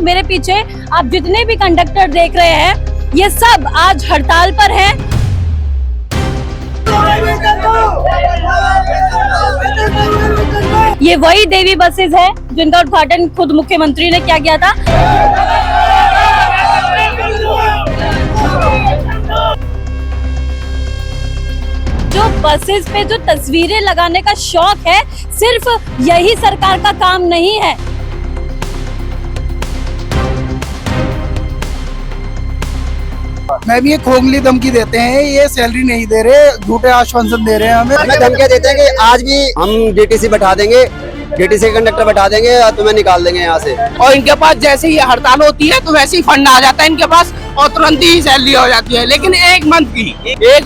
मेरे पीछे आप जितने भी कंडक्टर देख रहे हैं ये सब आज हड़ताल पर हैं। ये वही देवी बसेस है जिनका उद्घाटन खुद मुख्यमंत्री ने क्या किया था। जो बसेस पे जो तस्वीरें लगाने का शौक है सिर्फ यही सरकार का काम नहीं है। मैं भी ये खोखली धमकी देते हैं, ये सैलरी नहीं दे रहे, झूठे आश्वासन दे रहे हैं हमें धमकियां देते हैं कि आज भी हम डीटीसी बैठा देंगे, डीटीसी कंडक्टर बैठा देंगे और तुम्हें निकाल देंगे यहाँ से। और इनके पास जैसे ही हड़ताल होती है तो वैसे ही फंड आ जाता है इनके पास और तुरंत ही सैलरी हो जाती है, लेकिन एक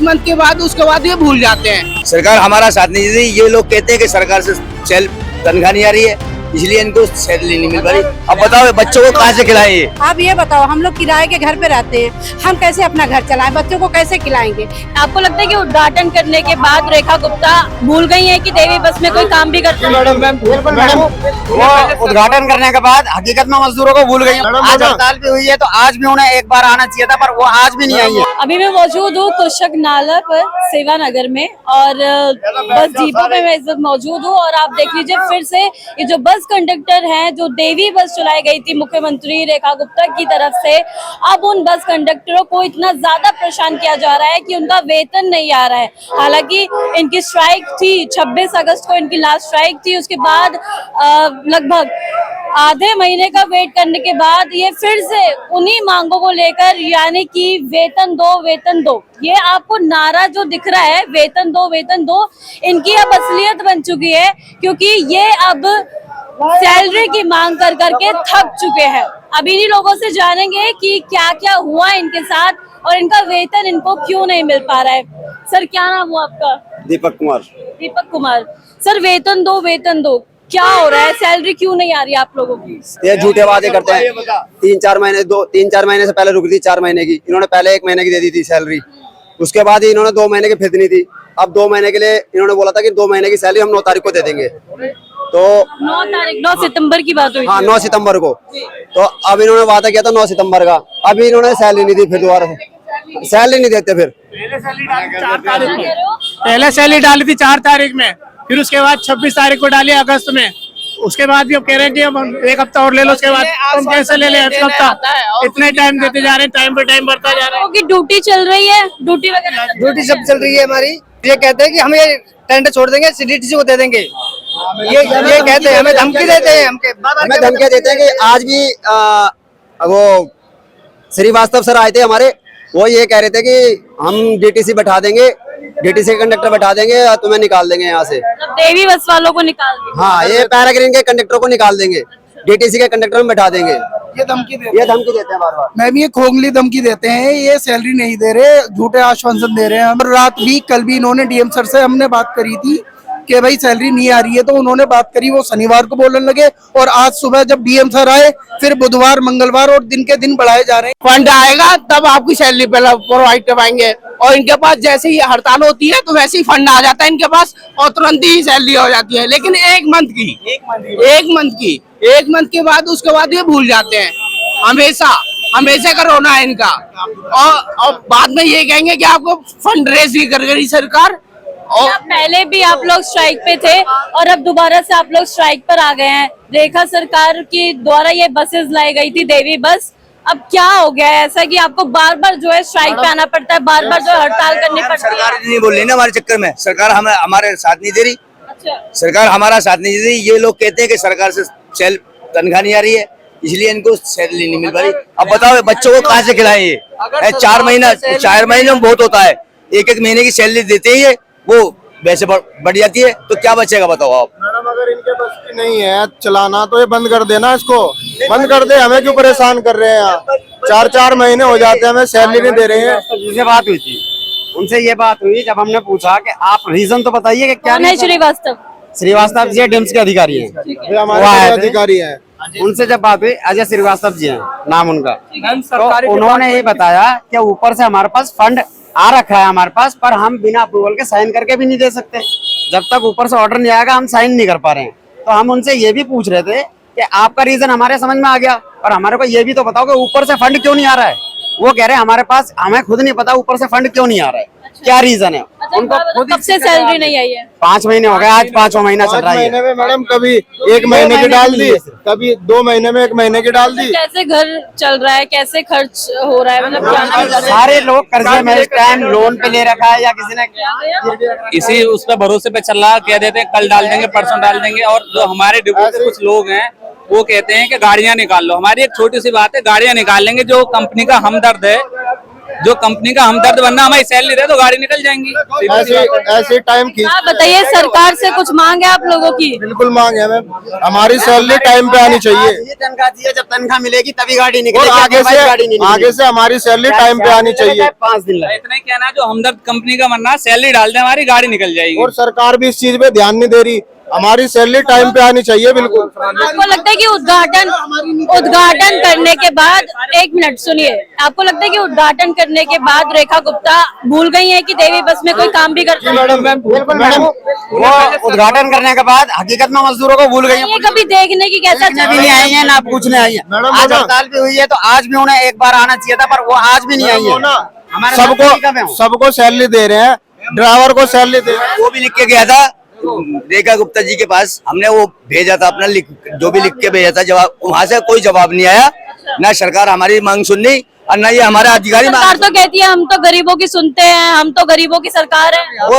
मंथ के बाद उसके बाद ये भूल जाते हैं। सरकार हमारा साथ नहीं दे रही, ये लोग कहते हैं कि सरकार से तनख्वाह नहीं आ रही है इसलिए इनको सैलरी नहीं मिल पा रही। अब बताओ बच्चों को कहाँ से खिलाएं ये? आप ये बताओ, हम लोग किराए के घर पे रहते हैं, हम कैसे अपना घर चलाएं, बच्चों को कैसे खिलाएंगे? आपको लगता है कि उद्घाटन करने के बाद रेखा गुप्ता भूल गई है कि देवी बस में कोई काम भी करते हैं? मैडम वो उद्घाटन करने के बाद हकीकत में मजदूरों को भूल गई। आज हड़ताल भी हुई है तो आज भी उन्हें एक बार आना चाहिए था, पर वो आज भी नहीं आई है। अभी मैं मौजूद हूँ कृषक नाला पर सेवा नगर में और बस डिपो पे मैं इस वक्त मौजूद हूँ और आप देख लीजिए फिर से ये जो बस कंडक्टर हैं, जो देवी बस चलाई गई थी मुख्यमंत्री रेखा गुप्ता की तरफ से, अब उन बस कंडक्टरों को इतना ज्यादा परेशान किया जा रहा है कि उनका वेतन नहीं आ रहा है। हालांकि इनकी स्ट्राइक थी 26 अगस्त को, इनकी लास्ट स्ट्राइक थी। उसके बाद लगभग आधे महीने का वेट करने के बाद ये फिर से उन्हीं मांगों को लेकर, यानी कि वेतन दो वेतन दो, ये आपको नारा जो दिख रहा है वेतन दो, इनकी अब असलियत बन चुकी है क्योंकि ये अब सैलरी की मांग कर करके थक चुके हैं। अब इन्हीं लोगों से जानेंगे कि क्या क्या हुआ इनके साथ और इनका वेतन इनको क्यों नहीं मिल पा रहा है। सर क्या नाम हुआ आपका? दीपक कुमार। सर वेतन दो, क्या हो रहा है? सैलरी क्यों नहीं आ रही आप लोगों की? ये झूठे वादे करते हैं। 3-4 महीने से पहले रुक थी 4 महीने की, इन्होंने पहले 1 महीने की दे दी थी सैलरी, उसके बाद ही इन्होंने 2 महीने की फितनी थी। अब 2 महीने के लिए इन्होंने बोला था कि 2 महीने की सैलरी हम 9 तारीख को दे देंगे, तो 9 सितंबर की बात हुई। हाँ 9 सितंबर को। तो अब इन्होंने वादा किया था 9 सितंबर का, अभी इन्होंने सैलरी नहीं दी, फिर दोबारा से सैलरी नहीं देते। फिर पहले सैलरी डाली थी 4 तारीख में, फिर उसके बाद 26 तारीख को डाली अगस्त में, उसके बाद भी अब कह रहे हैं कि अब 1 हफ्ता और ले लो, उसके बाद तुम कैसे ले ले 1 हफ्ता? इतने टाइम देते जा रहे हैं, टाइम पे टाइम बढ़ता जा रहा है। ड्यूटी चल रही है, ड्यूटी वगैरह ड्यूटी सब चल रही है हमारी। ये कहते हैं कि हम ये टेंडर छोड़ देंगे, डीटीसी को दे देंगे, ये कहते हैं, हमें धमकी देते हैं, हमें धमकियां देते हैं कि आज भी वो श्रीवास्तव सर आए थे हमारे, वो ये कह रहे थे कि हम डीटीसी बैठा देंगे, डीटीसी कंडक्टर बैठा देंगे और तुम्हें निकाल देंगे यहाँ से। देवी बस वालों को निकाल देंगे? हाँ, ये पैराग्रीन के कंडक्टर को निकाल देंगे, डीटीसी के कंडक्टर में बैठा देंगे। ये धमकी देते हैं बार-बार। मैं भी ये खोखली धमकी देते हैं, ये सैलरी नहीं दे रहे, झूठे आश्वासन दे रहे हैं। हम रात भी कल भी इन्होंने डीएम सर से हमने बात करी थी कि भाई सैलरी नहीं आ रही है, तो उन्होंने बात करी, वो शनिवार को बोलने लगे और आज सुबह जब डीएम सर आए फिर बुधवार मंगलवार और दिन के दिन बढ़ाए जा रहे हैं। फंड आएगा तब आपकी सैलरी प्रोवाइड करवाएंगे और इनके पास जैसे ही हड़ताल होती है तो वैसे ही फंड आ जाता है इनके पास और तुरंत ही सैलरी हो जाती है, लेकिन एक मंथ के बाद उसके बाद ये भूल जाते हैं। हमेशा का रोना है इनका और बाद में ये कहेंगे कि आपको फंड रेज भी कर गई सरकार। और पहले भी आप लोग स्ट्राइक पे थे और अब दोबारा से आप लोग स्ट्राइक पर आ गए हैं। रेखा सरकार की द्वारा ये बसेस लाई गई थी, देवी बस, अब क्या हो गया है ऐसा कि आपको बार बार जो है स्ट्राइक पे आना पड़ता है, बार बार जो हड़ताल करनी पड़ती है? सरकार नहीं बोल रही ना हमारे चक्कर में, सरकार हमारे साथ नहीं दे रही। अच्छा, सरकार हमारा साथ नहीं दे रही, ये लोग कहते हैं कि सरकार से तनख्वाह नहीं आ रही है इसलिए इनको सैलरी नहीं मिल पा रही। अब बताओ बच्चों को कहाँ से खिलाएं ये? 4 महीने में बहुत होता है, 1-1 महीने की सैलरी देते ही है, वो वैसे बढ़ जाती है, तो क्या बचेगा बताओ आप? मैडम अगर इनके बस की नहीं है चलाना तो ये बंद कर देना, इसको बंद कर दे, हमें क्यों परेशान कर रहे हैं यहाँ? 4-4 महीने हो जाते हैं, हमें सैलरी नहीं दे रहे हैं। उनसे बात हुई थी, उनसे ये बात हुई जब हमने पूछा कि आप रीजन तो बताइए कि क्या नहीं। श्रीवास्तव जी डिम्स के अधिकारी हैं, हमारे अधिकारी हैं। उनसे जब बात हुई, अजय श्रीवास्तव जी हैं नाम उनका, तो उन्होंने ये बताया कि ऊपर से हमारे पास फंड आ रखा है हमारे पास, पर हम बिना अप्रूवल के साइन करके भी नहीं दे सकते। जब तक ऊपर से ऑर्डर नहीं आएगा हम साइन नहीं कर पा रहे हैं। तो हम उनसे ये भी पूछ रहे थे कि आपका रीजन हमारे समझ में आ गया, और हमारे को ये भी तो बताओ कि ऊपर से फंड क्यों नहीं आ रहा है। वो कह रहे हैं हमारे पास, हमें खुद नहीं पता ऊपर से फंड क्यों नहीं आ रहा है, क्या रीजन है। उनको खुद कब से सैलरी नहीं आई है? 5 महीने हो गए, आज 5वां महीना चल 5 रहा है। महीने में मैडम कभी 1 महीने की डाल दी, कभी 2 महीने में 1 महीने की डाल दी। कैसे घर चल रहा है, कैसे खर्च हो रहा है, मतलब क्या सारे लोग कर्जे में इस टाइम लोन पे ले रखा है, या किसी ने इसी उस पर भरोसे पे चल रहा, कह देते हैं कल डाल देंगे, परसों डाल देंगे। और जो हमारे डिपो के कुछ लोग हैं वो कहते हैं कि गाड़ियां निकाल लो। हमारी एक छोटी सी बात है, गाड़ियां निकाल लेंगे। जो कंपनी का हमदर्द है, जो कंपनी का हमदर्द बनना, हमारी सैलरी दे तो गाड़ी निकल जाएंगी। ऐसे टाइम की आप बताइए, सरकार से कुछ मांग है आप लोगों की? बिल्कुल मांग है मैम, हमारी सैलरी टाइम पे आनी चाहिए, ये तनख्वाह चाहिए, जब तनख्वाह मिलेगी तभी गाड़ी और निकलेगी। आगे से हमारी सैलरी टाइम पे आनी चाहिए। 5 दिन लगे। इतना ही कहना है, जो हमदर्द कंपनी का बनना, सैलरी डाल दे, हमारी गाड़ी निकल जाएगी। और सरकार भी इस चीज पे ध्यान नहीं दे रही, हमारी सैलरी टाइम पे आनी चाहिए बिल्कुल। आपको लगता है कि उद्घाटन करने के बाद, 1 मिनट सुनिए, आपको लगता है कि उद्घाटन करने के बाद रेखा गुप्ता भूल गई है कि देवी बस में कोई काम भी करता है? मैडम वो उद्घाटन करने के बाद हकीकत में मजदूरों को भूल गई है। ये कभी देखने की कैसा भी नहीं आई है, ना पूछने आई है। मैडम, आज हड़ताल भी हुई है, तो आज भी उन्हें एक बार आना चाहिए था, पर वो आज भी नहीं आई है। हमारे सबको सैलरी दे रहे हैं, ड्राइवर को सैलरी दे रहे हैं। वो भी लिख के गया था रेखा गुप्ता जी के पास, हमने वो भेजा था अपना जो भी लिख के भेजा था, जवाब वहाँ से कोई जवाब नहीं आया। ना सरकार हमारी मांग सुननी और ना ये हमारे अधिकारी। सरकार तो कहती है हम तो गरीबों की सुनते हैं, हम तो गरीबों की सरकार है। वो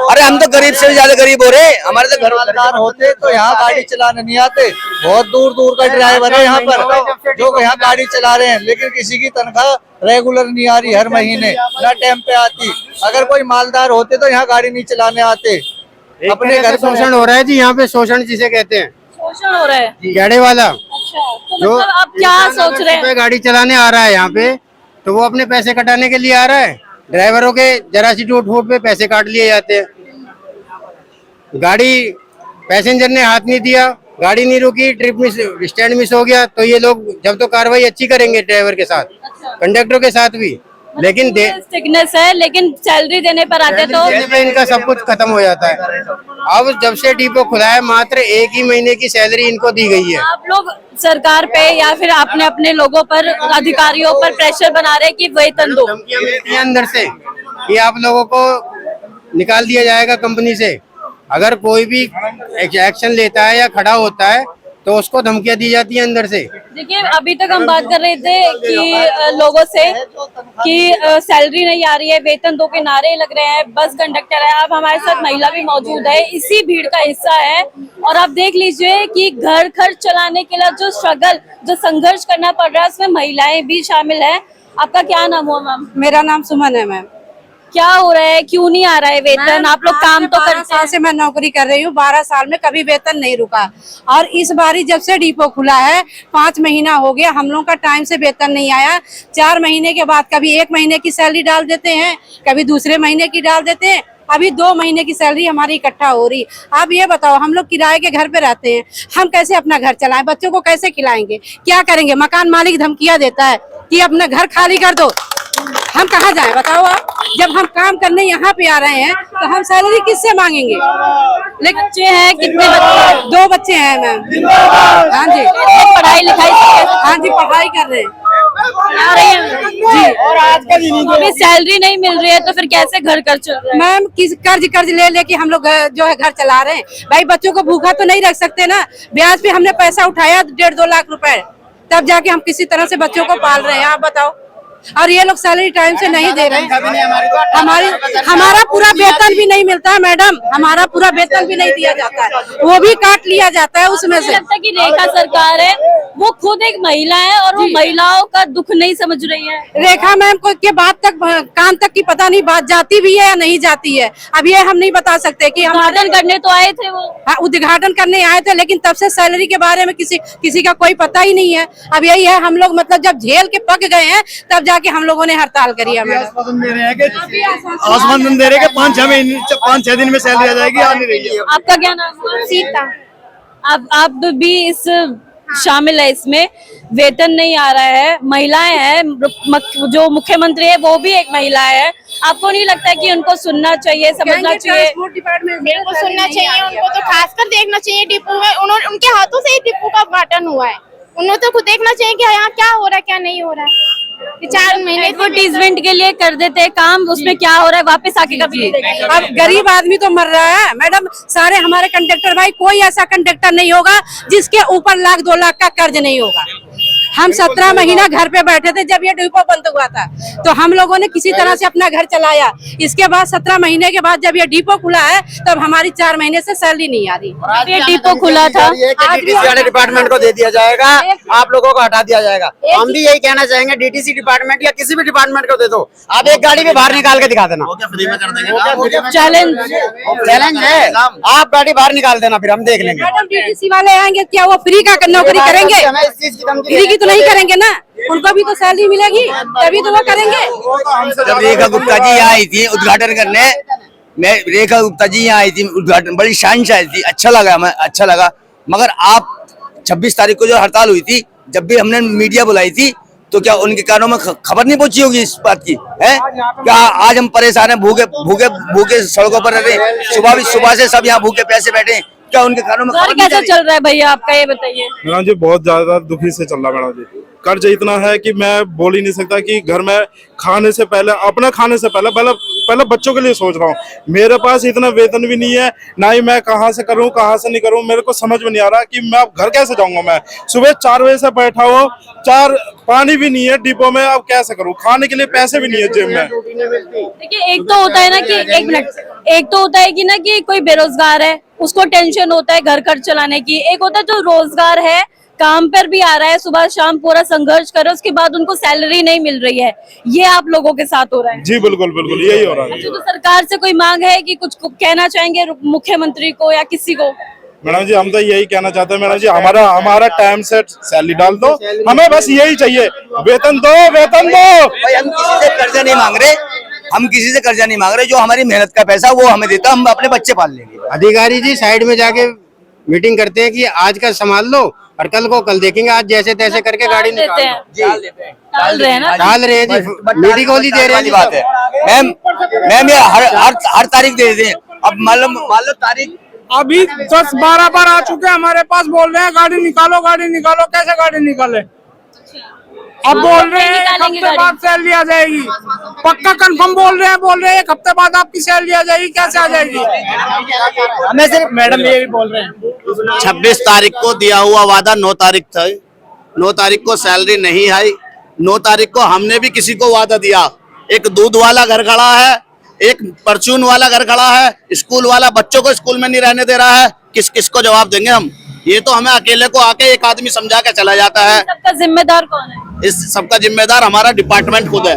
अरे हम तो गरीब से भी ज्यादा गरीब हो रहे, हमारे तो घर होते तो यहाँ गाड़ी चलाने नहीं आते। बहुत दूर दूर का ड्राइवर है यहाँ पर जो यहाँ गाड़ी चला रहे हैं, लेकिन किसी की तनख्वाह रेगुलर नहीं आ रही, हर महीने ना टाइम पे आती। अगर कोई मालदार होते तो यहाँ गाड़ी नहीं चलाने आते। अपने घर शोषण हो रहा है जी, यहाँ पे शोषण जिसे कहते हैं, शोषण हो रहा है। गाड़ी वाला अच्छा, तो मतलब आप क्या सोच रहे हैं? गाड़ी चलाने आ रहा है यहाँ पे, तो वो अपने पैसे कटाने के लिए आ रहा है। ड्राइवरों के जरा सी टूट फूट पे पैसे काट लिए जाते हैं। गाड़ी पैसेंजर ने हाथ नहीं दिया, गाड़ी नहीं रुकी, ट्रिप मिस, स्टैंड मिस हो गया, तो ये लोग जब तो कार्रवाई अच्छी करेंगे ड्राइवर के साथ, कंडक्टर के साथ भी, लेकिन सिकनेस है, लेकिन सैलरी देने पर आते तो इनका सब कुछ खत्म हो जाता है। अब जब से डिपो खुला है, मात्र 1 ही महीने की सैलरी इनको दी गई है। आप लोग सरकार पे या फिर अपने अपने लोगों पर, अधिकारियों पर प्रेशर बना रहे हैं कि वेतन दो। अंदर से कि आप लोगों को निकाल दिया जाएगा कंपनी से। अगर कोई भी एक्शन लेता है या खड़ा होता है तो उसको धमकियां दी जाती है अंदर से। देखिए, अभी तक हम बात कर रहे थे कि लोगों से कि सैलरी नहीं आ रही है, वेतन दो के नारे लग रहे हैं, बस कंडक्टर है। अब हमारे साथ महिला भी मौजूद है, इसी भीड़ का हिस्सा है। और आप देख लीजिए कि घर खर्च चलाने के लिए जो स्ट्रगल, जो संघर्ष करना पड़ रहा है, उसमें महिलाएं भी शामिल है। आपका क्या नाम हुआ मैम? मेरा नाम सुमन है मैम। क्या हो रहा है, क्यों नहीं आ रहा है वेतन? आप लोग काम तो 12 साल से मैं नौकरी कर रही हूँ, 12 साल में कभी वेतन नहीं रुका। और इस बारी जब से डिपो खुला है, 5 महीना हो गया, हम लोग का टाइम से वेतन नहीं आया। 4 महीने के बाद कभी 1 महीने की सैलरी डाल देते हैं, कभी दूसरे महीने की डाल देते हैं। अभी 2 महीने की सैलरी हमारी इकट्ठा हो रही। आप ये बताओ, हम लोग किराए के घर पे रहते हैं, हम कैसे अपना घर चलाएं? बच्चों को कैसे खिलाएंगे? क्या करेंगे? मकान मालिक धमकियां देता है कि अपना घर खाली कर दो। हम कहाँ जाएं बताओ आप? जब हम काम करने यहाँ पे आ रहे हैं तो हम सैलरी किससे मांगेंगे? लेकिन बच्चे हैं, कितने बच्चे? 2 बच्चे हैं मैम। हाँ जी, पढ़ाई लिखाई हाँ जी, पढ़ाई कर रहे हैं आ रही है जी। और आज का अभी सैलरी नहीं मिल रही है तो फिर कैसे घर कर चल रहा है? मैम, किस कर्ज ले लेके हम लोग जो है घर चला रहे हैं। भाई बच्चों को भूखा तो नहीं रख सकते ना। ब्याज पे हमने पैसा उठाया 1.5-2 लाख रुपए, तब जाके हम किसी तरह से बच्चों को पाल रहे हैं। आप बताओ। और ये लोग सैलरी टाइम से नहीं दे रहे हैं। हमारा पूरा वेतन भी नहीं मिलता है मैडम, हमारा पूरा वेतन भी नहीं दिया जाता है, वो भी काट लिया जाता है उसमें से। लगता है कि रेखा सरकार है, वो खुद एक महिला है और वो महिलाओं का दुख नहीं समझ रही है। रेखा मैम को के बात तक, कान तक की पता नहीं बात जाती भी है या नहीं जाती है। अब ये हम नहीं बता सकते कि हम उद्घाटन करने तो आए थे वो। हाँ, उद्घाटन करने आए थे, लेकिन तब से सैलरी के बारे में किसी का कोई पता ही नहीं है। अब यही है, हम लोग मतलब जब झेल के पक गए हैं तब जाके हम लोगों ने हड़ताल करी है। आश्वासन दे रहे हैं कि 5-6 दिन में सैलरी आ जाएगी, आ नहीं रही है। आपका क्या नाम है? सीता। आप भी इस शामिल है इसमें। वेतन नहीं आ रहा है, महिलाएं हैं, जो मुख्यमंत्री है वो भी एक महिला है। आपको नहीं लगता है कि उनको सुनना चाहिए, समझना चाहिए? बिल्कुल सुनना चाहिए उनको, तो खासकर देखना चाहिए डिपो में। उन्होंने उनके हाथों से ही डिपो का उद्घाटन हुआ है, उन्हें तो खुद देखना चाहिए कि यहाँ क्या हो रहा है क्या नहीं हो रहा है। 4 महीने एडवर्टीजमेंट के लिए कर देते हैं काम, उसमें क्या हो रहा है वापस आके कभी नहीं देखते। अब गरीब आदमी तो मर रहा है मैडम। सारे हमारे कंडक्टर भाई, कोई ऐसा कंडक्टर नहीं होगा जिसके ऊपर 1 लाख 2 लाख का कर्ज नहीं होगा। हम 17 महीना घर पे बैठे थे जब ये डिपो बंद हुआ था, तो हम लोगों ने किसी तरह से अपना घर चलाया। इसके बाद 17 महीने के बाद जब ये डिपो खुला है, तब हमारी 4 महीने से सैलरी नहीं आ रही। ये डिपो खुला था, डीटीसी वाले डिपार्टमेंट को दे दिया जाएगा, आप लोगों को हटा दिया जाएगा। हम भी यही कहना चाहेंगे, डीटीसी डिपार्टमेंट या किसी भी डिपार्टमेंट को दे दो, आप एक गाड़ी भी बाहर निकाल के दिखा देना। फ्री में कर देंगे, चैलेंज है, आप गाड़ी बाहर निकाल देना, फिर हम देख लेंगे। मैडम डीटीसी वाले आएंगे, क्या वो फ्री का नौकरी करेंगे? फ्री की तो नहीं करेंगे ना, उनको भी तो सैलरी मिलेगी, तभी तो वो करेंगे। जब रेखा गुप्ता जी यहाँ आई थी उद्घाटन करने, रेखा गुप्ता जी यहाँ आई थी उद्घाटन, बड़ी शान से आई थी, अच्छा लगा, हमें अच्छा लगा। मगर आप 26 तारीख को जो हड़ताल हुई थी, जब भी हमने मीडिया बुलाई थी, तो क्या उनके कानों में खबर नहीं पहुंची होगी इस बात की? है क्या आज हम परेशान हैं, भूखे भूखे भूखे सड़कों पर रहते हैं, सुबह से सब यहाँ भूखे प्यासे बैठे हैं, क्या उनके कानों में घर कैसे चल रहा है भैया आपका, ये बताइए। मैडम जी बहुत ज्यादा दुखी से चल रहा है मैडम जी। कर्ज इतना है कि मैं बोल ही नहीं सकता कि घर में खाने से पहले, अपना खाने से पहले बच्चों के लिए सोच रहा हूँ। मेरे पास इतना वेतन भी नहीं है, ना ही मैं कहाँ से करूँ कहाँ से नहीं करूँ, मेरे को समझ में नहीं आ रहा कि मैं अब घर कैसे जाऊंगा। मैं सुबह 4 बजे से बैठा हूँ, पानी भी नहीं है डिपो में, अब कैसे करूँ? खाने के लिए पैसे भी नहीं है जेब में। देखिए, एक तो होता है ना कि एक तो होता है कि ना कि कोई बेरोजगार है, उसको टेंशन होता है घर खर्च चलाने की। एक होता है जो रोजगार है, काम पर भी आ रहा है, सुबह शाम पूरा संघर्ष कर रहा है, उसके बाद उनको सैलरी नहीं मिल रही है। ये आप लोगों के साथ हो रहा है? जी बिल्कुल बिल्कुल यही हो रहा है। तो सरकार से कोई मांग है कि कुछ कहना चाहेंगे मुख्यमंत्री को या किसी को? मैडम जी हम तो यही कहना चाहते हैं, मैडम जी हमारा टाइम से सैलरी डाल दो, हमें बस यही चाहिए, वेतन दो, वेतन दो। भाई हम किसी से कर्जा नहीं मांग रहे, हम किसी से कर्जा नहीं मांग रहे, जो हमारी मेहनत का पैसा वो हमें देता, हम अपने बच्चे पाल लेंगे। अधिकारी जी साइड में जाके मीटिंग करते हैं कि आज का संभाल लो और कल को कल देखेंगे, आज जैसे तैसे करके गाड़ी निकाल डाल रहे हैं ना, डाल रहे हैं जी, मीटिंग होली दे रहे हैं। बात है मैम ये हर तारीख दे देते हैं। अब मान लो तारीख अभी 10-12 बार आ चुके हैं हमारे पास, बोल रहे हैं गाड़ी निकालो गाड़ी निकालो। कैसे गाड़ी निकाले? अब बोल रहे हैं 1 हफ्ते बाद सैलरी आ जाएगी, पक्का कंफर्म बोल रहे हैं 1 हफ्ते बाद आपकी सैलरी आ जाएगी। कैसे आ जाएगी? हमें सिर्फ मैडम ये भी बोल रहे हैं 26 तारीख को दिया हुआ वादा 9 तारीख था, 9 तारीख को सैलरी नहीं आई। 9 तारीख को हमने भी किसी को वादा दिया, एक दूध वाला घर खड़ा है, एक परचून वाला घर खड़ा है, स्कूल वाला बच्चों को स्कूल में नहीं रहने दे रहा है। किस किस को जवाब देंगे हम? ये तो हमें अकेले को आके एक आदमी समझा के चला जाता है। सबका जिम्मेदार कौन है? इस सबका जिम्मेदार हमारा डिपार्टमेंट खुद है,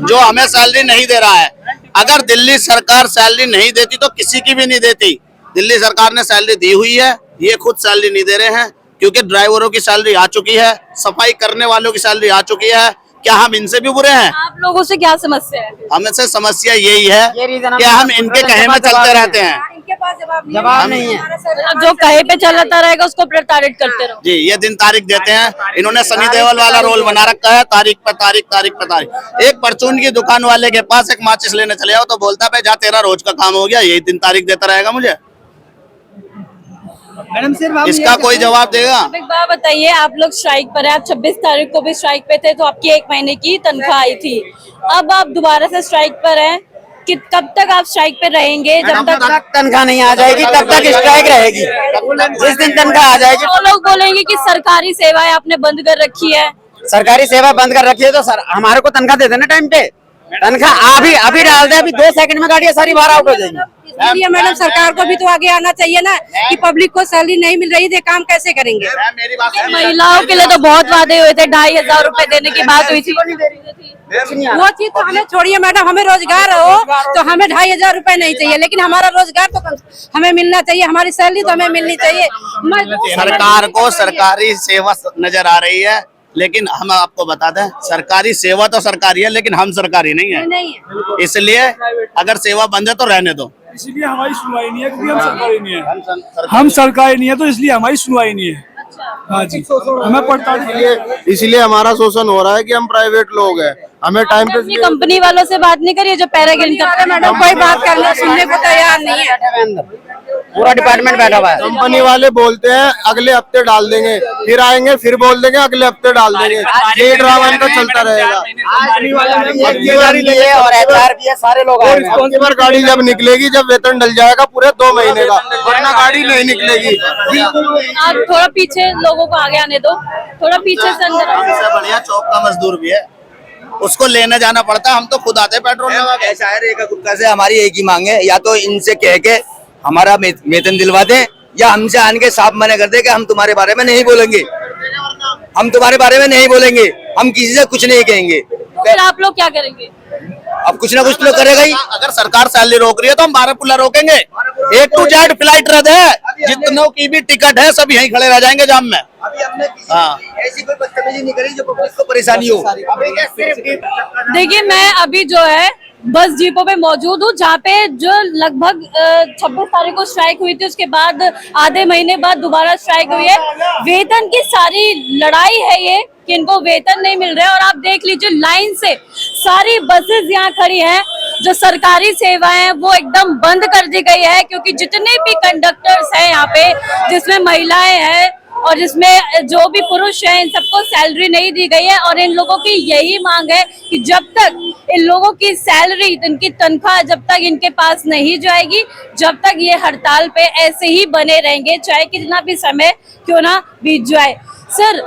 जो हमें सैलरी नहीं दे रहा है। अगर दिल्ली सरकार सैलरी नहीं देती तो किसी की भी नहीं देती। दिल्ली सरकार ने सैलरी दी हुई है, ये खुद सैलरी नहीं दे रहे हैं, क्योंकि ड्राइवरों की सैलरी आ चुकी है, सफाई करने वालों की सैलरी आ चुकी है। क्या हम इनसे भी बुरे हैं? आप लोगों से क्या समस्या है? हमें से समस्या यही है कि हम इनके कहे में चलते रहते हैं। इनके पास जवाब नहीं है। जो कहे पे चलाता रहेगा उसको प्रताड़ित करते रहो। जी ये दिन तारीख देते हैं, इन्होंने सनी देओल वाला रोल बना रखा है, तारीख पर तारीख तारीख पर तारीख। एक परचून की दुकान वाले के पास एक माचिस लेने चले जाओ तो बोलता है जा तेरा रोज का काम हो गया, यही दिन तारीख देता रहेगा मुझे। मैडम सिर्फ इसका कोई जवाब देगा? एक बात बताइए, आप लोग स्ट्राइक पर है, आप 26 तारीख को भी स्ट्राइक पे थे तो आपकी 1 महीने की तनख्वाह आई थी। अब आप दोबारा से स्ट्राइक पर हैं, कि कब तक आप स्ट्राइक पे रहेंगे? जब तक तनख्वाह नहीं आ जाएगी तब तक स्ट्राइक रहेगी। जिस दिन तनख्वाह आ जाएगी, वो लोग बोलेंगे कि सरकारी सेवाएं आपने बंद कर रखी है। सरकारी सेवा बंद कर रखी है तो सर हमारे को तनख्वाह दे देना टाइम पे। तनख्वाह अभी डाल दे, अभी 2 सेकंड में गाड़ियाँ सारी बाहर आउट हो जाएंगी। इसलिए मैडम सरकार को भी तो आगे आना चाहिए ना कि पब्लिक को सैलरी नहीं मिल रही थी, काम कैसे करेंगे? महिलाओं के लिए तो बहुत वादे हुए थे, 2500 रुपए देने की बात हुई थी। वो चीज तो हमें छोड़िए मैडम, हमें रोजगार हो तो हमें 2500 रुपए नहीं चाहिए, लेकिन हमारा रोजगार तो हमें मिलना चाहिए, हमारी सैलरी तो हमें मिलनी चाहिए। सरकार को सरकारी सेवा नजर आ रही है, लेकिन हम आपको बता दें सरकारी सेवा तो सरकारी है, लेकिन हम सरकारी नहीं है। इसलिए अगर सेवा बंद है तो रहने दो। इसलिए हमारी सुनवाई नहीं है, क्योंकि हम सरकारी नहीं है, तो इसलिए हमारी सुनवाई नहीं है। हाँ जी, हमें पड़ता इसलिए हमारा शोषण हो रहा है कि हम प्राइवेट लोग हैं, हमें टाइम पे अपनी कंपनी वालों से बात नहीं करिए जो पैराग्लाइडिंग करते हैं? मैडम कोई बात करने सुनने को तैयार नहीं है। पूरा डिपार्टमेंट बैठा हुआ है। कंपनी वाले बोलते हैं अगले हफ्ते डाल देंगे, फिर आएंगे फिर बोल देंगे अगले हफ्ते डाल देंगे, ये ड्रामा इनका चलता रहेगा। और HR भी है, सारे लोग आए हैं। अब की बार गाड़ी जब निकलेगी, जब वेतन डल जाएगा पूरे 2 महीने का, वरना गाड़ी नहीं निकलेगी। आप थोड़ा पीछे लोगों को आगे आने दो, थोड़ा पीछे से अंदर आओ। इससे बढ़िया चौक का मजदूर भी है, उसको लेने जाना पड़ता है, हम तो खुद आते पेट्रोल लगा के। ऐसा है रेखा गुप्ता से हमारी एक ही मांग है, या तो इनसे कह के हमारा वेतन दिलवा दें, या हमसे आन के साफ मना कर दे कि हम तुम्हारे बारे में नहीं बोलेंगे, हम तुम्हारे बारे में नहीं बोलेंगे, हम किसी से कुछ नहीं कहेंगे। तो फिर आप लोग क्या करेंगे? अब कुछ ना कुछ तो करेगा ही। अगर सरकार सैलरी रोक रही है तो हम 12 पुल्ला रोकेंगे। A to Z फ्लाइट रद्द है, जितनों की भी टिकट है सब यहीं खड़े रह जाएंगे जाम में। अभी हमने हाँ। ऐसी कोई बदतमीजी नहीं करी जो पब्लिक को परेशानी हो। देखिए मैं अभी जो है बस डिपो पे मौजूद हूँ, जहाँ पे जो लगभग 26 तारीख को स्ट्राइक हुई थी, उसके बाद आधे महीने बाद दोबारा स्ट्राइक हुई है। वेतन की सारी लड़ाई है ये कि इनको वेतन नहीं मिल रहा है। और आप देख लीजिए लाइन से सारी बसेस यहाँ खड़ी हैं, जो सरकारी सेवाएं हैं वो एकदम बंद कर दी गई है, क्योंकि जितने भी कंडक्टर्स हैं यहाँ पे, जिसमें महिलाएं हैं और जिसमें जो भी पुरुष हैं, इन सबको सैलरी नहीं दी गई है। और इन लोगों की यही मांग है कि जब तक इन लोगों की सैलरी, इनकी तनख्वाह जब तक इनके पास नहीं जाएगी, जब तक ये हड़ताल पे ऐसे ही बने रहेंगे, चाहे कितना भी समय क्यों ना बीत जाए। सर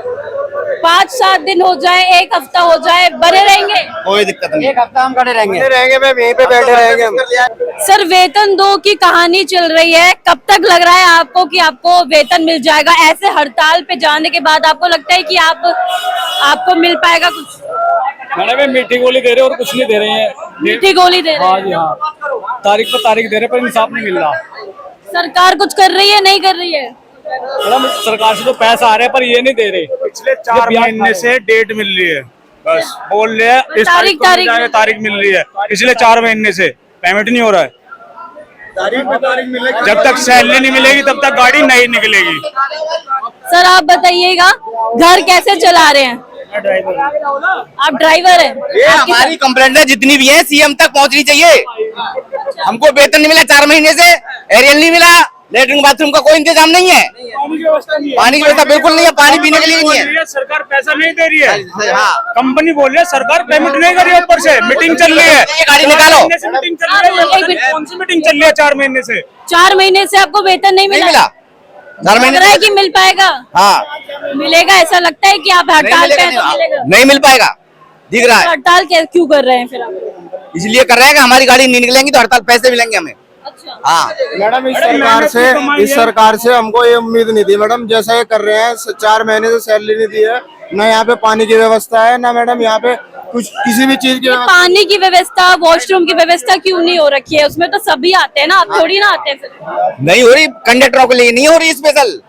5-7 दिन हो जाए, 1 हफ्ता हो जाए, बने रहेंगे? कोई दिक्कत नहीं, 1 हफ्ता हम खड़े रहेंगे। मैं यहीं पे बैठे रहेंगे हम। सर वेतन दो की कहानी चल रही है, कब तक लग रहा है आपको कि आपको वेतन मिल जाएगा? ऐसे हड़ताल पे जाने के बाद आपको लगता है कि आपको मिल पाएगा कुछ? मैडम ये मीठी गोली दे रहे और कुछ नहीं दे रहे हैं। मीठी गोली दे रहे हाँ हैं? जी हाँ, तारीख पर तारीख दे रहे पर इंसाफ नहीं मिल रहा। सरकार कुछ कर रही है, नहीं कर रही है? मैडम सरकार से तो पैसा आ रहे हैं पर ये नहीं दे रहे। पिछले 4 महीने से डेट मिल रही है, बस बोल रहे हैं इस तारीख मिल रही है, पिछले 4 महीने से पेमेंट नहीं हो रहा है। जब तक सैलरी नहीं मिलेगी तब तक गाड़ी नहीं निकलेगी। सर आप बताइएगा घर कैसे चला रहे हैं? आप ड्राइवर हैं? ये हमारी कंप्लेंट है जितनी भी है CM तक पहुंचनी चाहिए। हमको वेतन नहीं मिला 4 महीने से, एरियल नहीं मिला, लेटरिन बाथरूम का कोई इंतजाम नहीं है, पानी की व्यवस्था बिल्कुल नहीं है, पानी पीने के लिए नहीं है। सरकार पैसा नहीं दे रही है। हाँ, कंपनी बोल रही है सरकार पेमेंट नहीं कर रही है, ऊपर से मीटिंग चल रही है, ये गाड़ी निकालो। मीटिंग चल रही है, कौन सी मीटिंग चल रही है 4 महीने से? 4 महीने से आपको वेतन नहीं नहीं मिला? मिला 4 लग महीने रहा है कि मिल पाएगा? हाँ मिलेगा, ऐसा लगता है कि आप हड़ताल पे हैं तो मिलेगा? नहीं मिल पाएगा, दिख रहा है। हड़ताल क्यों कर रहे हैं फिर आप? इसलिए कर रहे हैं कि हमारी गाड़ी नहीं निकलेंगी तो हड़ताल पैसे मिलेंगे हमें। अच्छा। हाँ मैडम इस सरकार से हमको ये उम्मीद नहीं थी मैडम, जैसा ये कर रहे हैं 4 महीने से सैलरी नहीं दी है, ना यहाँ पे पानी की व्यवस्था है, ना मैडम यहाँ पे कुछ किसी भी चीज की पानी की व्यवस्था, वॉशरूम की व्यवस्था क्यों नहीं हो रखी है? उसमें तो सभी आते हैं ना, आप थोड़ी ना आते हैं फिर। नहीं हो रही, कंडक्टरों के लिए नहीं हो रही, स्पेशल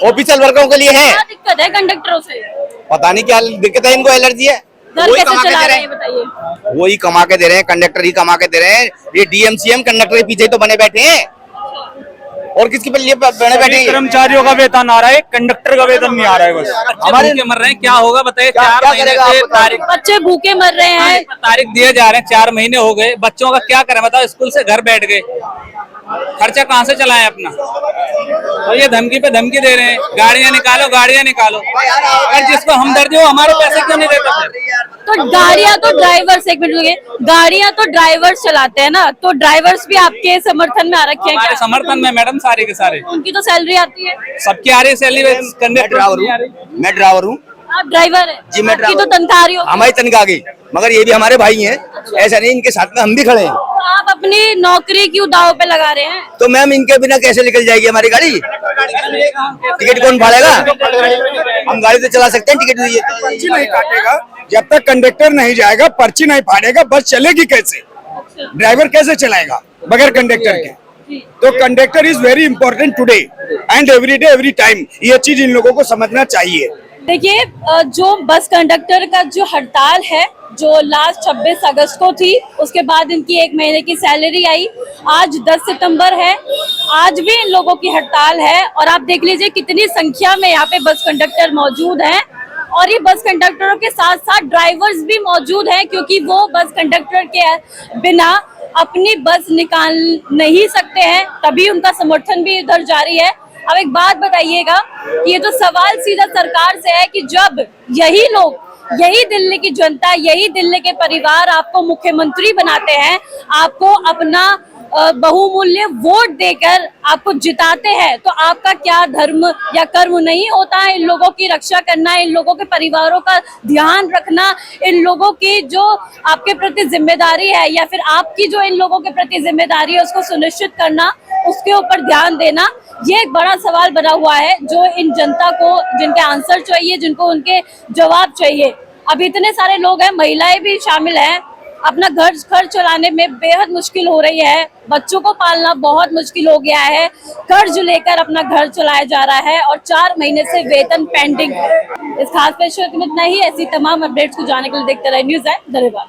ऑफिशियल वर्करों के लिए है। क्या दिक्कत है कंडक्टरों से? पता नहीं क्या दिक्कत है इनको, एलर्जी है। घर वही कैसे कमा के चला दे रहे रहे हैं बताइए? वही कमा के दे रहे हैं, कंडक्टर ही कमा के दे रहे हैं। ये DMCM कंडक्टर के पीछे तो बने बैठे हैं, और किसके लिए बने बैठे हैं? कर्मचारियों का वेतन आ रहा है, कंडक्टर का वेतन नहीं आ रहा है। बस हमारे मर रहे हैं, क्या होगा बताइए? 4 महीने से तारीख, बच्चे भूखे मर रहे हैं, तारीख दिए जा रहे हैं, 4 महीने हो गए, बच्चों का क्या करें बताओ? स्कूल से घर बैठ गए, खर्चा कहाँ से चलाएं अपना? और ये धमकी पे धमकी दे रहे हैं, गाड़ियां निकालो, गाड़ियां निकालो। अगर जिसको हमदर्दी हो, हमारे पैसे क्यों नहीं देते फिर? तो गाड़ियां तो ड्राइवर्स, एक मिनट, गाड़ियां तो ड्राइवर्स चलाते हैं ना, तो ड्राइवर्स भी आपके समर्थन में आ रखे हैं हमारे क्या? समर्थन में मैडम सारे के सारे, उनकी तो सैलरी आती है। सबकी आ रही है सैलरी, कंडक्टर मैं ड्राइवर हूँ। आप ड्राइवर है जी, मैं आपकी तो ड्राइवर। तनख्वाह आ रही होगी। हमारी तनख्वाह आ गई, मगर ये भी हमारे भाई हैं, ऐसा नहीं इनके साथ में हम भी खड़े हैं। तो आप अपनी नौकरी क्यों दाव पे लगा रहे हैं? तो मैम इनके बिना कैसे निकल जाएगी हमारी गाड़ी? टिकट कौन फाड़ेगा? हम गाड़ी तो चला सकते हैं, टिकट दीजिए। पर्ची नहीं काटेगा जब तक कंडक्टर नहीं जाएगा, पर्ची नहीं फाड़ेगा, बस चलेगी कैसे? ड्राइवर कैसे चलाएगा बगैर कंडक्टर के? तो conductor is very important today and every day every time, ये चीज इन लोगों को समझना चाहिए। देखिए जो बस कंडक्टर का जो हड़ताल है, जो लास्ट 26 अगस्त को थी, उसके बाद इनकी 1 महीने की सैलरी आई। आज 10 सितंबर है, आज भी इन लोगों की हड़ताल है और आप देख लीजिए कितनी संख्या में यहाँ पे बस कंडक्टर मौजूद हैं और ये बस कंडक्टरों के साथ साथ ड्राइवर्स भी मौजूद हैं क्योंकि वो बस कंडक्टर के बिना अपनी बस निकाल नहीं सकते हैं, तभी उनका समर्थन भी इधर जारी है। अब एक बात बताइएगा कि ये तो सवाल सीधा सरकार से है कि जब यही लोग, यही दिल्ली की जनता, यही दिल्ली के परिवार आपको मुख्यमंत्री बनाते हैं, आपको अपना बहुमूल्य वोट देकर आपको जिताते हैं, तो आपका क्या धर्म या कर्म नहीं होता है इन लोगों की रक्षा करना, इन लोगों के परिवारों का ध्यान रखना, इन लोगों की जो आपके प्रति जिम्मेदारी है या फिर आपकी जो इन लोगों के प्रति जिम्मेदारी है उसको सुनिश्चित करना, उसके ऊपर ध्यान देना। ये एक बड़ा सवाल बना हुआ है जो इन जनता को, जिनके आंसर चाहिए, जिनको उनके जवाब चाहिए। अब इतने सारे लोग हैं, महिलाएं भी शामिल हैं, अपना घर चलाने में बेहद मुश्किल हो रही है, बच्चों को पालना बहुत मुश्किल हो गया है, कर्ज लेकर अपना घर चलाया जा रहा है और 4 महीने से वेतन पेंडिंग है। इस खास पेश में इतना ही। ऐसी तमाम अपडेट्स को जानने के लिए देखते रहे न्यूज़ है। धन्यवाद।